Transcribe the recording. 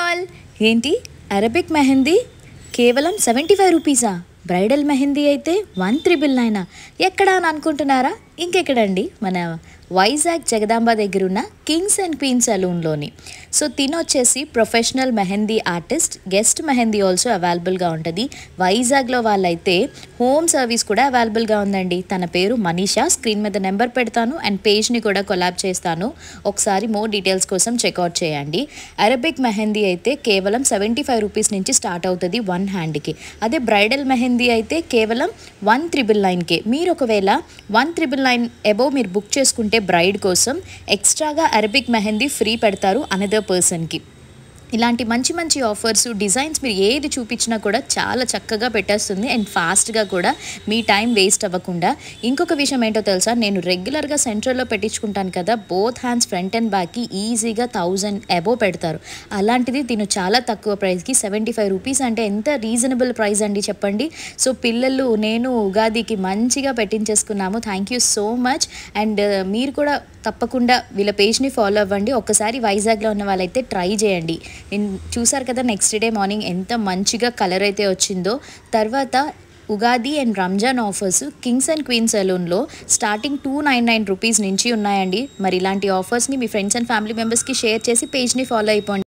All ఏంటి Arabic mehndi కేవలం 75 రూపీసా? Bridal mehndi అయితే 1399 ఎక్కడ అని అనుకుంటున్నారా? ఇంకెక్కడండి, మన వైజాగ్ జగదాంబ దగ్గర ఉన్న కింగ్స్ అండ్ క్వీన్స్ సలూన్లోని. సో తినొచ్చేసి professional mehndi artist, guest mehndi also అవైలబుల్గా ఉంటుంది. వైజాగ్లో వాళ్ళైతే హోమ్ సర్వీస్ కూడా అవైలబుల్గా ఉందండి. తన పేరు మనీషా. స్క్రీన్ మీద నెంబర్ పెడతాను అండ్ పేజ్ని కూడా కొలాబ్ చేస్తాను. ఒకసారి మోర్ డీటెయిల్స్ కోసం చెక్అవుట్ చేయండి. అరబిక్ మెహందీ అయితే కేవలం 75 రూపీస్ నుంచి స్టార్ట్ అవుతుంది వన్ హ్యాండ్కి. అదే బ్రైడల్ మెహందీ అయితే కేవలం 1999కే. మీరు ఒకవేళ 1999 అబోవ్ మీరు బుక్ చేసుకుంటే బ్రైడ్ కోసం ఎక్స్ట్రాగా అరబిక్ మెహందీ ఫ్రీ పెడతారు అనదర్ పర్సన్కి. ఇలాంటి మంచి మంచి ఆఫర్స్, డిజైన్స్ మీరు ఏది చూపించినా కూడా చాలా చక్కగా పెట్టేస్తుంది అండ్ ఫాస్ట్గా కూడా, మీ టైం వేస్ట్ అవ్వకుండా. ఇంకొక విషయం ఏంటో తెలుసా, నేను రెగ్యులర్గా సెంట్రల్లో పెట్టించుకుంటాను కదా, బోత్ హ్యాండ్స్ ఫ్రంట్ అండ్ బ్యాక్కి ఈజీగా 1000 అబోవ్ పెడతారు. అలాంటిది దీని చాలా తక్కువ ప్రైస్కి 75 రూపీస్ అంటే ఎంత రీజనబుల్ ప్రైస్ అండి చెప్పండి. సో పిల్లలు, నేను ఉగాదికి మంచిగా పెట్టించేసుకున్నాము. Thank you so much. And మీరు కూడా తప్పకుండా వీళ్ళ పేజ్ని ఫాలో అవ్వండి. ఒక్కసారి వైజాగ్లో ఉన్న వాళ్ళైతే ట్రై చేయండి. నేను చూసారు కదా, నెక్స్ట్ డే మార్నింగ్ ఎంత మంచిగా కలర్ అయితే వచ్చిందో. తర్వాత Ugadi and Ramzan offers kings and queens సలూన్లో స్టార్టింగ్ 299 రూపీస్ నుంచి ఉన్నాయండి. మరి ఇలాంటి ఆఫర్స్ని మీ ఫ్రెండ్స్ అండ్ ఫ్యామిలీ మెంబర్స్కి షేర్ చేసి పేజ్ని ఫాలో అయిపోండి.